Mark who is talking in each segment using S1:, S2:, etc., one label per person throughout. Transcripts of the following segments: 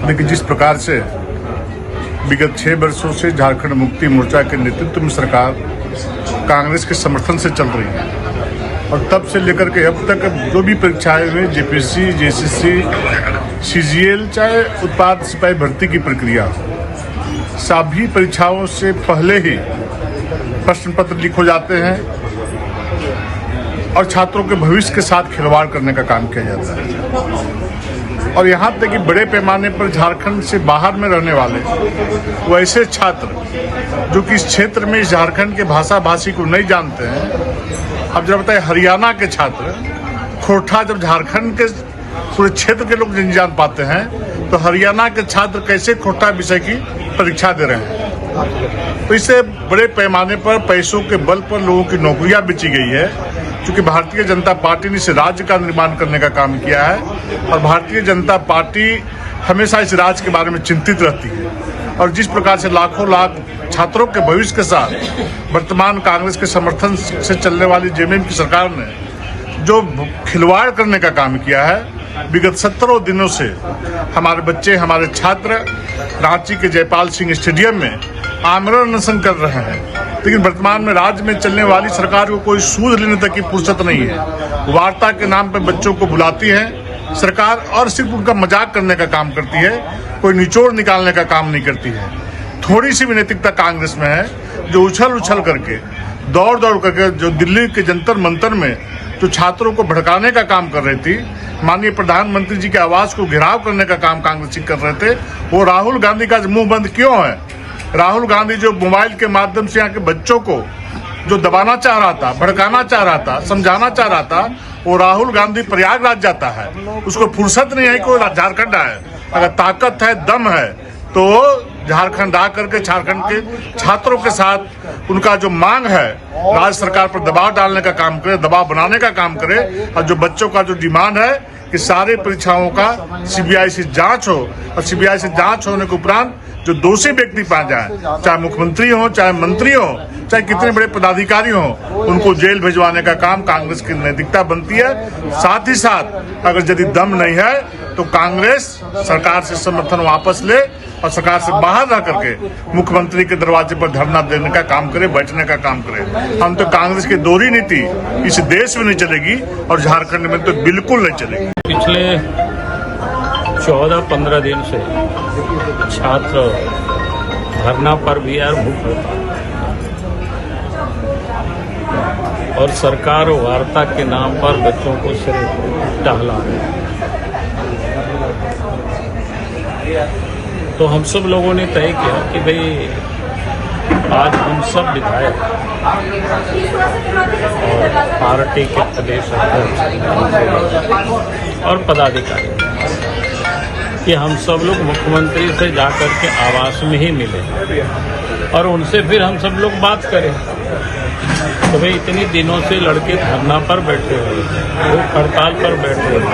S1: देखिए, जिस प्रकार से विगत 6 वर्षों से झारखंड मुक्ति मोर्चा के नेतृत्व में सरकार कांग्रेस के समर्थन से चल रही है और तब से लेकर के अब तक जो भी परीक्षाएं हुई, जेपीएससी, जेसीसी, सीजीएल, चाहे उत्पाद सिपाही भर्ती की प्रक्रिया, सभी परीक्षाओं से पहले ही प्रश्न पत्र लीक हो जाते हैं और छात्रों के भविष्य के साथ खिलवाड़ करने का काम किया जाता है। और यहाँ तक कि बड़े पैमाने पर झारखंड से बाहर में रहने वाले वैसे छात्र जो कि इस क्षेत्र में, इस झारखंड के भाषा भाषी को नहीं जानते हैं, अब जब बताए हरियाणा के छात्र खोरठा, जब झारखंड के पूरे क्षेत्र के लोग नहीं जान पाते हैं तो हरियाणा के छात्र कैसे खोरठा विषय की परीक्षा दे रहे हैं। तो इससे बड़े पैमाने पर पैसों के बल पर लोगों की नौकरियां बेची गई है। क्योंकि भारतीय जनता पार्टी ने इस राज्य का निर्माण करने का काम किया है और भारतीय जनता पार्टी हमेशा इस राज्य के बारे में चिंतित रहती है। और जिस प्रकार से लाखों लाख छात्रों के भविष्य के साथ वर्तमान कांग्रेस के समर्थन से चलने वाली जेएमएम की सरकार ने जो खिलवाड़ करने का काम किया है, विगत 17 दिनों से हमारे बच्चे, हमारे छात्र रांची के जयपाल सिंह स्टेडियम में आमरण अनशन कर रहे हैं। लेकिन वर्तमान में राज्य में चलने वाली सरकार को कोई सूद लेने तक की फुर्सत नहीं है। वार्ता के नाम पर बच्चों को बुलाती है सरकार और सिर्फ उनका मजाक करने का काम करती है, कोई निचोड़ निकालने का काम नहीं करती है। थोड़ी सी भी नैतिकता कांग्रेस में है, जो उछल करके, दौड़ करके, जो दिल्ली के जंतर मंतर में जो छात्रों को भड़काने का काम कर रही थी, माननीय प्रधानमंत्री जी के आवास को घेराव करने का काम कांग्रेसी कर रहे थे, वो राहुल गांधी का मुंह बंद क्यों है? राहुल गांधी जो मोबाइल के माध्यम से यहाँ के बच्चों को जो दबाना चाह रहा था, भड़काना चाह रहा था, समझाना चाह रहा था, वो राहुल गांधी प्रयागराज जाता है, उसको फुर्सत नहीं है कि वो झारखंड आए। अगर ताकत है, दम है तो झारखंड आकर के झारखंड के छात्रों के साथ उनका जो मांग है, राज्य सरकार पर दबाव डालने का काम करे, दबाव बनाने का काम करे। और जो बच्चों का जो डिमांड है कि सारी परीक्षाओं का सीबीआई से जांच हो और सीबीआई से जांच होने के उपरांत जो दोषी व्यक्ति पाए जाए, चाहे मुख्यमंत्री हो, चाहे मंत्री हो, चाहे कितने बड़े पदाधिकारी हो, उनको जेल भिजवाने का काम कांग्रेस की नैतिकता बनती है। साथ ही साथ अगर यदि दम नहीं है तो कांग्रेस सरकार से समर्थन वापस ले और सरकार से बाहर रह करके मुख्यमंत्री के दरवाजे पर धरना देने का काम करे, बैठने का काम करे। हम तो कांग्रेस की दोहरी नीति इस देश में नहीं चलेगी और झारखंड में तो बिल्कुल नहीं चलेगी।
S2: पिछले 14-15 दिन से छात्र धरना पर भी यार भूख हड़ताल और सरकार वार्ता के नाम पर बच्चों को सिर्फ टहला रही। तो हम सब लोगों ने तय किया कि भाई आज हम सब विधायक और पार्टी के प्रदेश अध्यक्ष और पदाधिकारी कि हम सब लोग मुख्यमंत्री से जाकर के आवास में ही मिले और उनसे फिर हम सब लोग बात करें। तो भाई इतनी दिनों से लड़के धरना पर बैठे हुए, भूख हड़ताल पर बैठे हुए,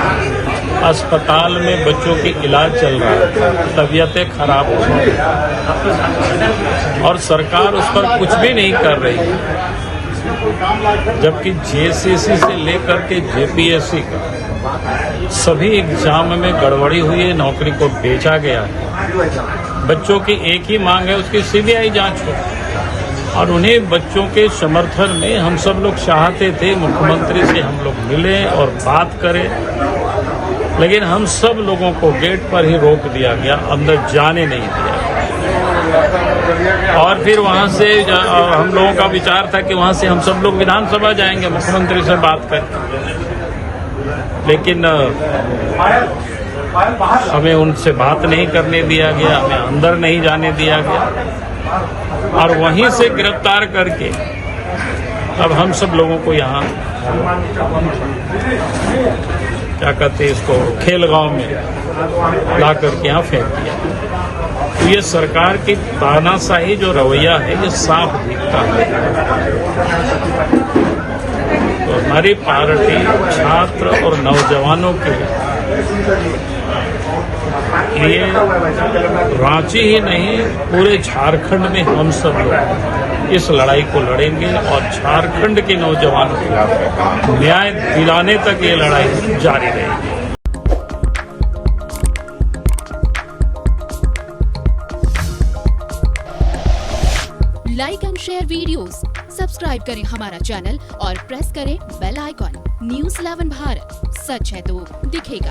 S2: अस्पताल में बच्चों की इलाज चल रहा है, तबीयतें खराब हो रही और सरकार उस पर कुछ भी नहीं कर रही है। जबकि जेसीसी से लेकर के जेपीएससी का सभी एग्जाम में गड़बड़ी हुई है, नौकरी को बेचा गया है। बच्चों की एक ही मांग है, उसकी सीबीआई जांच हो। और उन्हीं बच्चों के समर्थन में हम सब लोग चाहते थे मुख्यमंत्री से हम लोग मिलें और बात करें, लेकिन हम सब लोगों को गेट पर ही रोक दिया गया, अंदर जाने नहीं दिया। और फिर वहां से हम लोगों का विचार था कि वहां से हम सब लोग विधानसभा जाएंगे मुख्यमंत्री से बात करके, लेकिन हमें उनसे बात नहीं करने दिया गया, हमें अंदर नहीं जाने दिया गया और वहीं से गिरफ्तार करके अब हम सब लोगों को यहाँ क्या कहते हैं इसको, खेलगांव में ला करके यहाँ फेंक दिया। तो ये सरकार की तानाशाही जो रवैया है ये साफ दिखता है। तो हमारी पार्टी छात्र और नौजवानों के लिए रांची ही नहीं पूरे झारखंड में हम सब लोग इस लड़ाई को लड़ेंगे और झारखंड के नौजवानों को न्याय दिलाने तक ये लड़ाई जारी रहेगी।
S3: Like and share videos, subscribe करें हमारा चैनल और प्रेस करें बेल आइकॉन। News 11 भारत, सच है तो दिखेगा।